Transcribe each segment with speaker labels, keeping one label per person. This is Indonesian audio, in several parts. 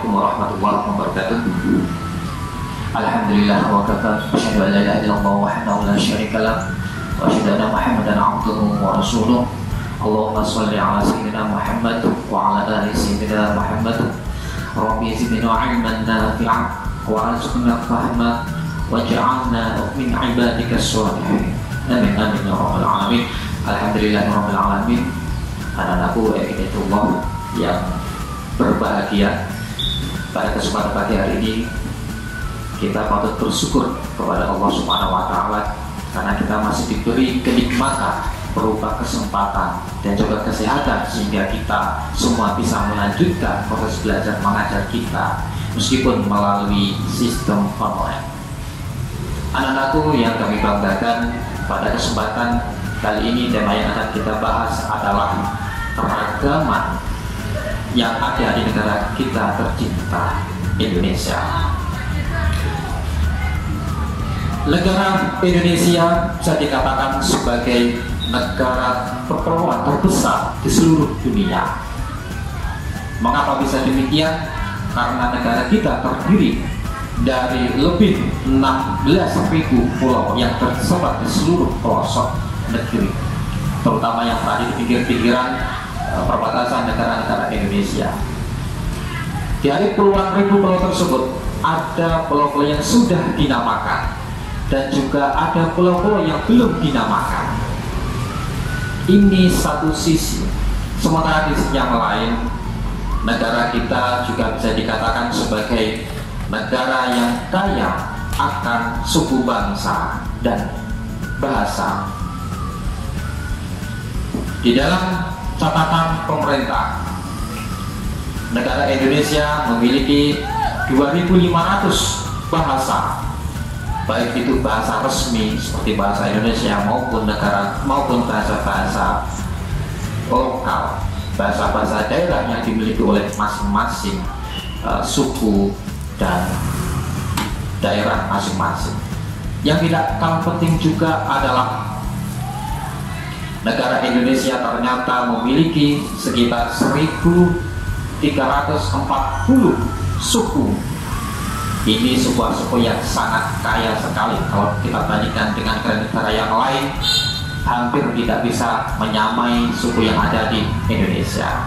Speaker 1: Assalamualaikum warahmatullahi wabarakatuh. Alhamdulillah wa kafa, asyhadu an la ilaha illallah wahdahu la syarika lah, wa asyhadu anna Muhammadan abduhu wa rasuluh. Allahumma shalli ala sayyidina Muhammad wa ala ali sayyidina Muhammad. Rabbi zidna ilman nafi'an wa arzuqna fahma waj'alna min ibadika sholihin. Amin amin ya rabbal alamin. Alhamdulillah rabbil alamin. Anak-anakku Allah yang berbahagia, pada kesempatan pagi hari ini kita patut bersyukur kepada Allah Subhanahu wa taala karena kita masih diberi kenikmatan berupa kesempatan dan juga kesehatan sehingga kita semua bisa melanjutkan proses belajar mengajar kita meskipun melalui sistem online. Anak-anakku yang kami banggakan, pada kesempatan kali ini tema yang akan kita bahas adalah keragaman yang ada di negara kita tercinta, Indonesia. Negara Indonesia bisa dikatakan sebagai negara perpulauan terbesar di seluruh dunia. Mengapa bisa demikian? Karena negara kita terdiri dari lebih 16.000 pulau yang tersebar di seluruh pelosok negeri, terutama yang tadi di pinggir-pinggiran perbatasan negara-negara Indonesia. Dari puluhan ribu pulau tersebut ada pulau-pulau yang sudah dinamakan dan juga ada pulau-pulau yang belum dinamakan. Ini satu sisi. Sementara di sisi yang lain, negara kita juga bisa dikatakan sebagai negara yang kaya akan suku bangsa dan bahasa. Di dalam catatan pemerintah, negara Indonesia memiliki 2.500 bahasa, baik itu bahasa resmi seperti bahasa Indonesia maupun bahasa-bahasa lokal, bahasa-bahasa daerah yang dimiliki oleh masing-masing suku dan daerah masing-masing. Yang tidak kalah penting juga adalah negara Indonesia ternyata memiliki sekitar 1.340 suku. Ini sebuah suku yang sangat kaya sekali. Kalau kita bandingkan dengan negara yang lain, hampir tidak bisa menyamai suku yang ada di Indonesia.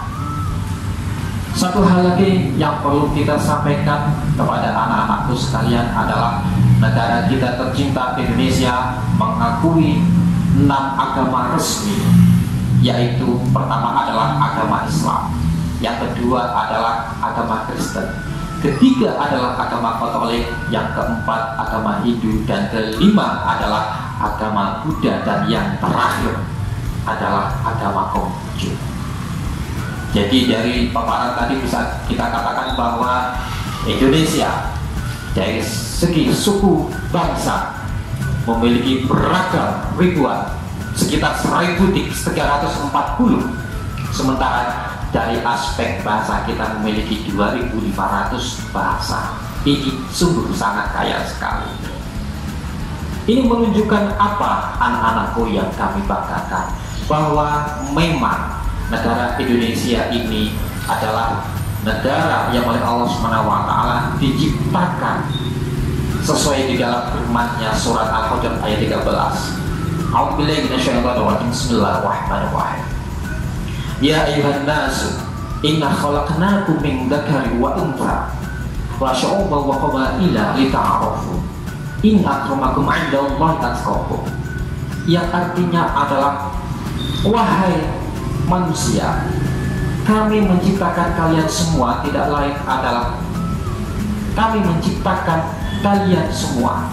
Speaker 1: Satu hal lagi yang perlu kita sampaikan kepada anak-anakku sekalian adalah negara kita tercinta Indonesia mengakui 6 agama resmi, yaitu pertama adalah agama Islam, yang kedua adalah agama Kristen, ketiga adalah agama Katolik, yang keempat agama Hindu, dan kelima adalah agama Buddha, dan yang terakhir adalah agama Konghucu. Jadi dari paparan tadi bisa kita katakan bahwa Indonesia dari segi suku bangsa memiliki beragam ribuan, sekitar 1.340, sementara dari aspek bahasa kita memiliki 2.500 bahasa. Ini sungguh sangat kaya sekali. Ini menunjukkan apa, anak-anakku yang kami banggakan, bahwa memang negara Indonesia ini adalah negara yang oleh Allah SWT diciptakan sesuai di dalam firman-Nya surat Al-Hujurat ayat 13. A'udzubillahi minasyaitonir rajim. Bismillahirrahmanirrahim. Ya ayyuhan nasu inna khalaqnakum min dzakari wa untha wa syu'uban wa qabaila lita'arafu in akramakum 'indallahi atqakum. Yang artinya adalah, wahai manusia, kami menciptakan kalian semua, tidak lain adalah kami menciptakan kalian semua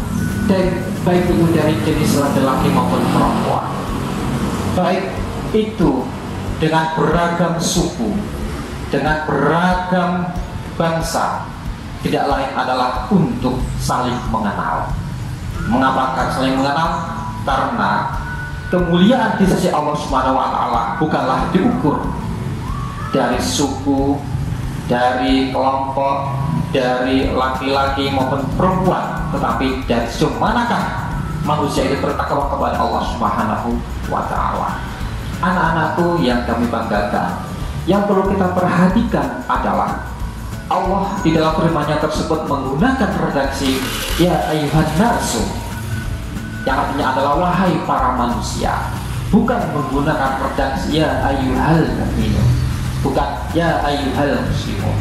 Speaker 1: baik itu dari jenis laki-laki maupun perempuan, baik itu dengan beragam suku, dengan beragam bangsa, tidak lain adalah untuk saling mengenal. Mengapa saling mengenal? Karena kemuliaan di sisi Allah Subhanahu wa taala bukanlah diukur dari suku, dari kelompok, dari laki-laki maupun perempuan, tetapi dari sejauh manakah manusia itu bertakwa kepada Allah Subhanahu wa taala. Anak-anakku yang kami banggakan, yang perlu kita perhatikan adalah Allah di dalam firman-Nya tersebut menggunakan redaksi ya ayyuhan nasu, yang artinya adalah wahai para manusia, bukan menggunakan redaksi ya ayyuhal mu'minun, bukan ya ayyuhal muslimun,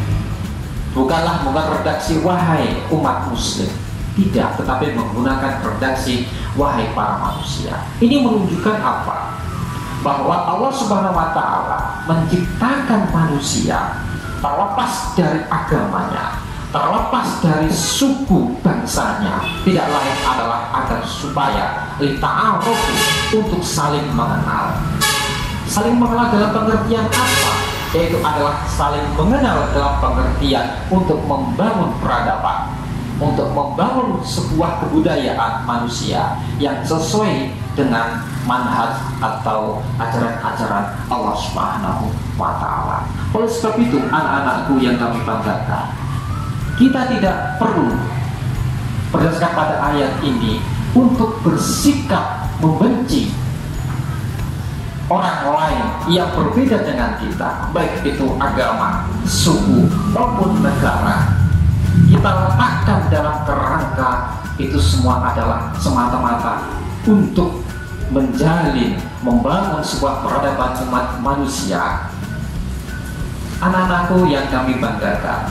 Speaker 1: bukanlah menggunakan redaksi wahai umat muslim, tidak, tetapi menggunakan redaksi wahai para manusia. Ini menunjukkan apa? Bahwa Allah Subhanahu wa Ta'ala menciptakan manusia terlepas dari agamanya, terlepas dari suku bangsanya, tidak lain adalah agar supaya lita'arufu, untuk saling mengenal. Saling mengenal dalam pengertian apa? Yaitu adalah saling mengenal dalam pengertian untuk membangun peradaban, untuk membangun sebuah kebudayaan manusia yang sesuai dengan manhaj atau ajaran-ajaran Allah Subhanahu wa Ta'ala. Oleh sebab itu, anak-anakku yang kami banggakan, kita tidak perlu berdasarkan pada ayat ini untuk bersikap membenci orang lain yang berbeda dengan kita, baik itu agama, suku, maupun negara. Kita letakkan dalam kerangka itu semua adalah semata-mata untuk menjalin, membangun sebuah peradaban umat manusia. Anak-anakku yang kami banggakan,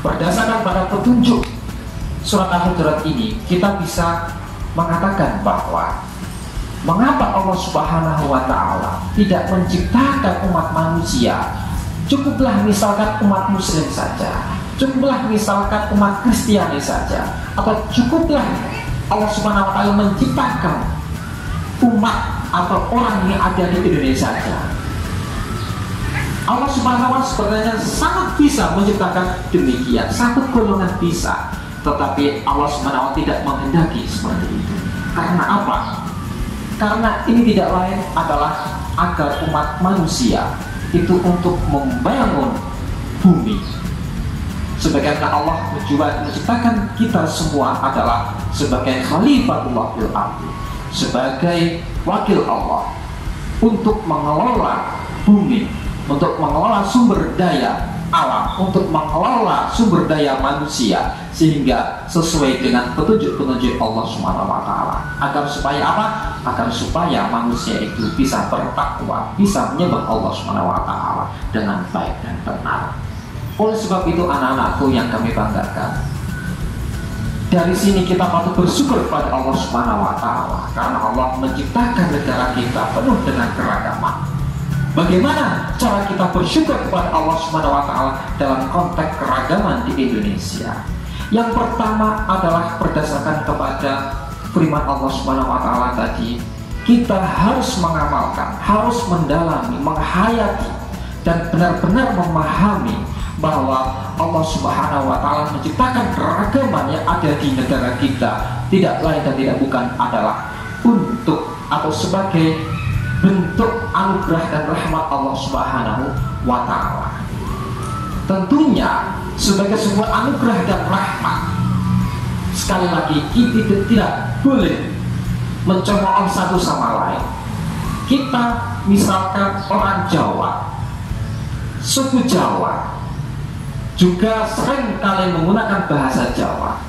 Speaker 1: berdasarkan pada petunjuk surat Al-Hujurat ini, kita bisa mengatakan bahwa mengapa Allah Subhanahu wa Ta'ala tidak menciptakan umat manusia. Cukuplah misalkan umat muslim saja, cukuplah misalkan umat Kristiani saja, atau cukuplah Allah Subhanahu wa Ta'ala menciptakan umat atau orang yang ada di Indonesia saja. Allah Subhanahu wa Ta'ala sebenarnya sangat bisa menciptakan demikian, satu golongan bisa, tetapi Allah Subhanahu wa Ta'ala tidak menghendaki seperti itu. Karena apa? Karena ini tidak lain adalah agar umat manusia itu untuk membangun bumi. Sebagaimana Allah menciptakan kita semua adalah sebagai Khalifatullah fil ardi, sebagai wakil Allah untuk mengelola bumi, untuk mengelola sumber daya alam, untuk mengelola sumber daya manusia, sehingga sesuai dengan petunjuk-petunjuk Allah Subhanahu wa Ta'ala. Agar supaya apa? Agar supaya manusia itu bisa bertakwa, bisa menyembah Allah Subhanahu wa Ta'ala dengan baik dan benar. Oleh sebab itu, anak-anakku yang kami banggakan, dari sini kita patut bersyukur pada Allah Subhanahu wa Ta'ala, karena Allah menciptakan negara kita penuh dengan keragaman. Bagaimana cara kita bersyukur kepada Allah Subhanahu wa Ta'ala dalam konteks keragaman di Indonesia? Yang pertama adalah berdasarkan kepada firman Allah Subhanahu wa Ta'ala tadi, kita harus mengamalkan, harus mendalami, menghayati, dan benar-benar memahami bahwa Allah Subhanahu wa Ta'ala menciptakan keragaman yang ada di negara kita tidak lain dan tidak bukan adalah untuk atau sebagai bentuk anugerah dan rahmat Allah Subhanahu wa Ta'ala. Tentunya sebagai sebuah anugerah dan rahmat, sekali lagi kita tidak boleh mencemooh satu sama lain. Kita misalkan orang Jawa, suku Jawa juga sering kali menggunakan bahasa Jawa.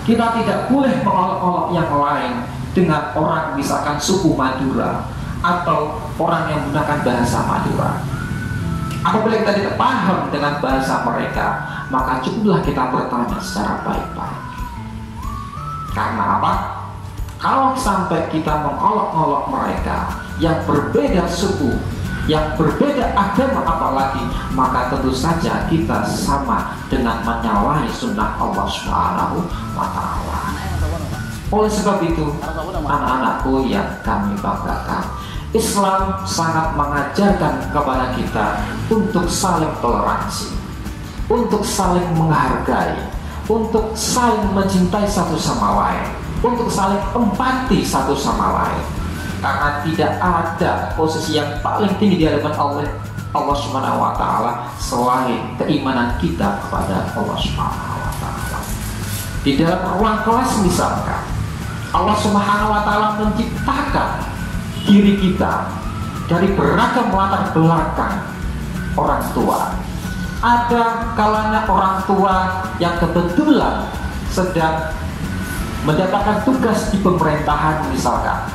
Speaker 1: Kita tidak boleh mengolok-olok yang lain dengan orang misalkan suku Madura atau orang yang menggunakan bahasa Madura. Apabila kita tidak paham dengan bahasa mereka, maka cukuplah kita bertanya secara baik-baik. Karena apa? Kalau sampai kita mengolok-olok mereka yang berbeda suku, yang berbeda agama apalagi, maka tentu saja kita sama dengan menyalahi sunnah Allah Subhanahu wa Ta'ala. Oleh sebab itu, anak-anakku yang kami banggakan, Islam sangat mengajarkan kepada kita untuk saling toleransi, untuk saling menghargai, untuk saling mencintai satu sama lain, untuk saling empati satu sama lain. Karena tidak ada posisi yang paling tinggi di hadapan Allah Subhanahu wa Ta'ala selain keimanan kita kepada Allah Subhanahu wa Ta'ala. Di dalam ruang kelas misalkan, Allah Subhanahu wa Ta'ala menciptakan diri kita dari beragam latar belakang orang tua, Ada kalanya orang tua yang kebetulan sedang mendapatkan tugas di pemerintahan misalkan.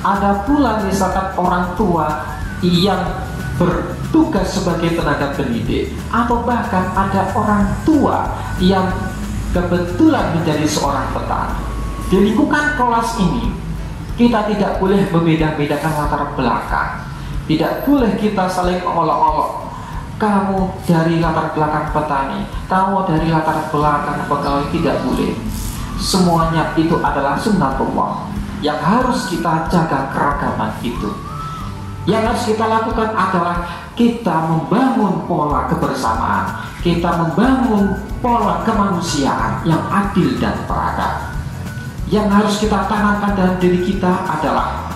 Speaker 1: Ada pula misalkan orang tua yang bertugas sebagai tenaga pendidik, atau bahkan ada orang tua yang kebetulan menjadi seorang petani. Di lingkungan kelas ini, kita tidak boleh membeda-bedakan latar belakang. Tidak boleh kita saling mengolok-olok. Kamu dari latar belakang petani, kamu dari latar belakang pegawai, tidak boleh. Semuanya itu adalah sunnatullah yang harus kita jaga keragaman itu. Yang harus kita lakukan adalah kita membangun pola kebersamaan, kita membangun pola kemanusiaan yang adil dan beradab. Yang harus kita tanamkan dalam diri kita adalah,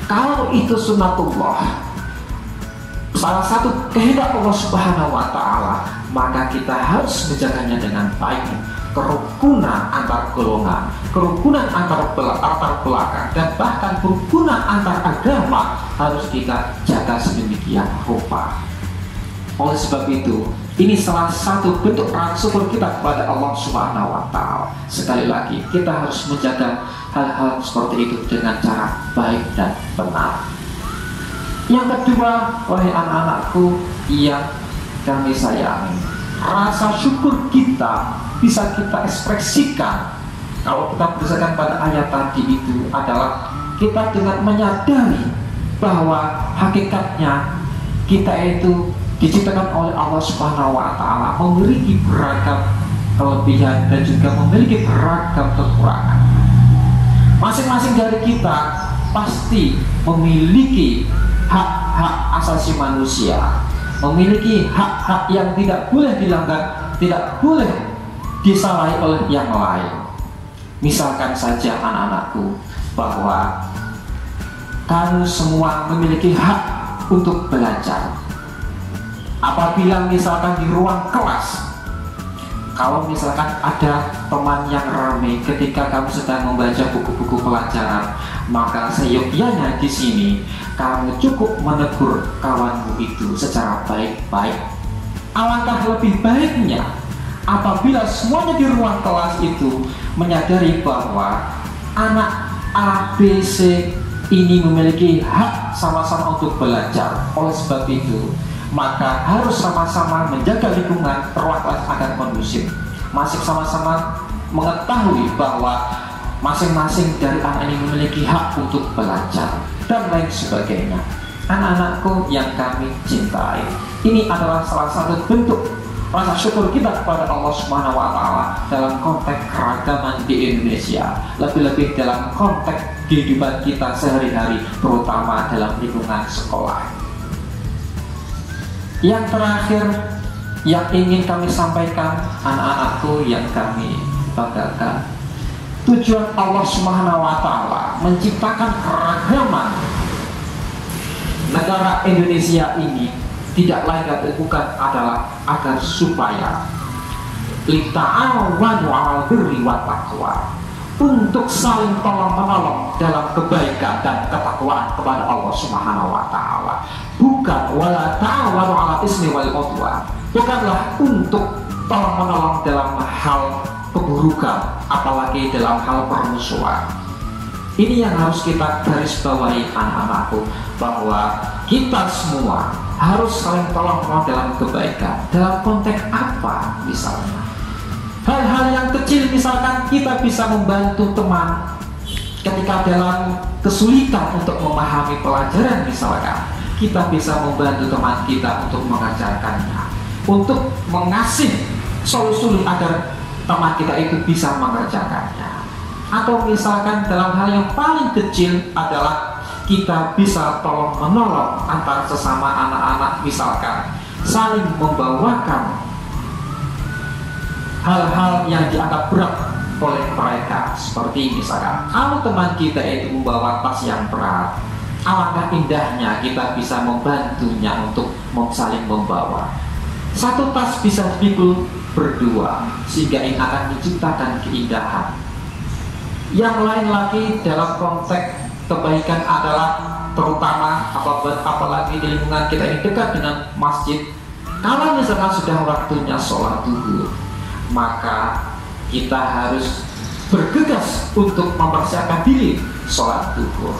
Speaker 1: kalau itu sunnatullah, salah satu kehendak Allah Subhanahu wa Ta'ala, maka kita harus menjaganya dengan baik. Kerukunan antar golongan, kerukunan antar latar belakang, dan bahkan kerukunan antar agama harus kita jaga sedemikian rupa. Oleh sebab itu, ini salah satu bentuk rasa syukur kita kepada Allah Subhanahu wa Ta'ala. Sekali lagi, kita harus menjaga hal-hal seperti itu dengan cara baik dan benar. Yang kedua, wahai anak-anakku yang kami sayangi, rasa syukur kita bisa kita ekspresikan kalau kita berdasarkan pada ayat tadi itu adalah kita dengan menyadari bahwa hakikatnya kita itu diciptakan oleh Allah Subhanahu wa Ta'ala, memiliki beragam kelebihan dan juga memiliki beragam kekurangan. Masing-masing dari kita pasti memiliki hak-hak asasi manusia, memiliki hak-hak yang tidak boleh dilanggar, tidak boleh disalahi oleh yang lain. Misalkan saja anak-anakku, bahwa kamu semua memiliki hak untuk belajar. Apabila misalkan di ruang kelas, kalau misalkan ada teman yang ramai ketika kamu sedang membaca buku-buku pelajaran, maka seyogyanya di sini kamu cukup menegur kawanmu itu secara baik-baik. Alangkah lebih baiknya apabila semuanya di ruang kelas itu menyadari bahwa anak A, B, C ini memiliki hak sama-sama untuk belajar. Oleh sebab itu, maka harus sama-sama menjaga lingkungan ruang kelas agar kondusif. Masih sama-sama mengetahui bahwa masing-masing dari anak ini memiliki hak untuk belajar dan lain sebagainya. Anak-anakku yang kami cintai, ini adalah salah satu bentuk rasa syukur kita kepada Allah Subhanahu wa Ta'ala dalam konteks keragaman di Indonesia, lebih-lebih dalam konteks kehidupan kita sehari-hari, terutama dalam lingkungan sekolah. Yang terakhir yang ingin kami sampaikan, anak-anakku yang kami banggakan, tujuan Allah Subhanahu wa Ta'ala menciptakan keragaman negara Indonesia ini tidak lain dan bukan adalah agar supaya lita'awanu 'alal birri wat taqwa, untuk saling tolong-menolong dalam kebaikan dan ketakwaan kepada Allah Subhanahu wa Ta'ala. Bukan wala ta'awanu 'alal ismi wal 'udwan, bukanlah untuk tolong-menolong dalam hal keburukan, apalagi dalam hal permusuhan. Ini yang harus kita garis bawahi anak-anakku, bahwa kita semua harus saling tolong-menolong dalam kebaikan. Dalam konteks apa misalnya? Hal-hal yang kecil, misalkan kita bisa membantu teman ketika dalam kesulitan untuk memahami pelajaran, misalkan kita bisa membantu teman kita untuk mengajarkannya, untuk mengasih solusi agar teman kita itu bisa mengerjakannya. Atau misalkan dalam hal yang paling kecil adalah kita bisa tolong menolong antar sesama anak-anak, misalkan saling membawakan hal-hal yang dianggap berat oleh mereka. Seperti misalkan kalau teman kita itu membawa tas yang berat, alangkah indahnya kita bisa membantunya untuk saling membawa. Satu tas bisa dipikul berdua, sehingga ini akan menciptakan keindahan. Yang lain lagi dalam konteks kebaikan adalah terutama apalagi di lingkungan kita ini dekat dengan masjid, Kalau misalkan sudah waktunya sholat duhur, maka kita harus bergegas untuk mempersiapkan diri sholat duhur.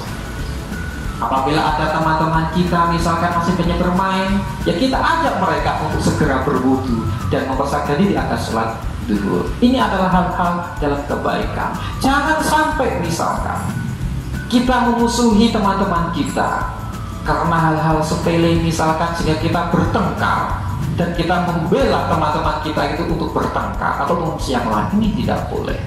Speaker 1: Apabila ada teman-teman kita misalkan masih banyak bermain, ya kita ajak mereka untuk segera berwudu dan mempersiapkan diri akan sholat duhur. Ini adalah hal-hal dalam kebaikan. Jangan sampai misalkan kita memusuhi teman-teman kita karena hal-hal sepele misalkan, sehingga kita bertengkar dan kita membela teman-teman kita itu untuk bertengkar atau untuk yang lain. Ini tidak boleh.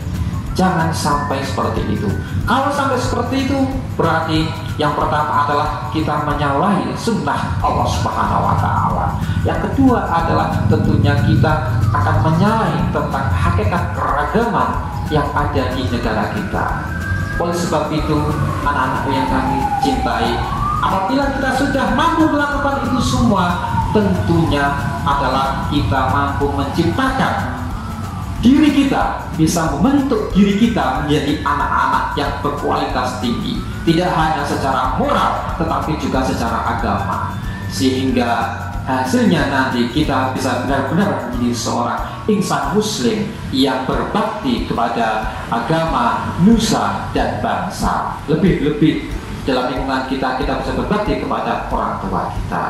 Speaker 1: Jangan sampai seperti itu. Kalau sampai seperti itu, berarti yang pertama adalah kita menyalahi sunnah Allah Subhanahu wa Ta'ala. Yang kedua adalah tentunya kita akan menyalahi tentang hakikat keragaman yang ada di negara kita. Oleh sebab itu, anak-anakku yang kami cintai, apabila kita sudah mampu melakukan itu semua, tentunya adalah kita mampu menciptakan diri kita, bisa membentuk diri kita menjadi anak-anak yang berkualitas tinggi, tidak hanya secara moral tetapi juga secara agama, sehingga hasilnya nanti kita bisa benar-benar menjadi seorang insan muslim yang berbakti kepada agama, nusa dan bangsa. Lebih-lebih dalam lingkungan kita bisa berbakti kepada orang tua kita.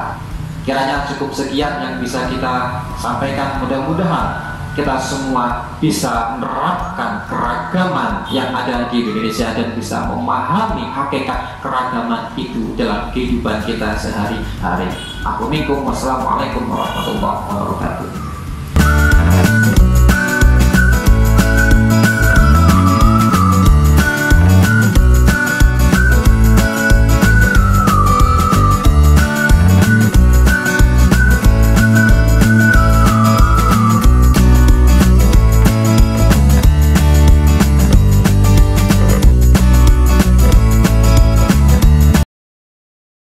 Speaker 1: Kiranya cukup sekian yang bisa kita sampaikan. Mudah-mudahan kita semua bisa menerapkan keragaman yang ada di Indonesia dan bisa memahami hakikat keragaman itu dalam kehidupan kita sehari-hari. Assalamualaikum warahmatullahi wabarakatuh.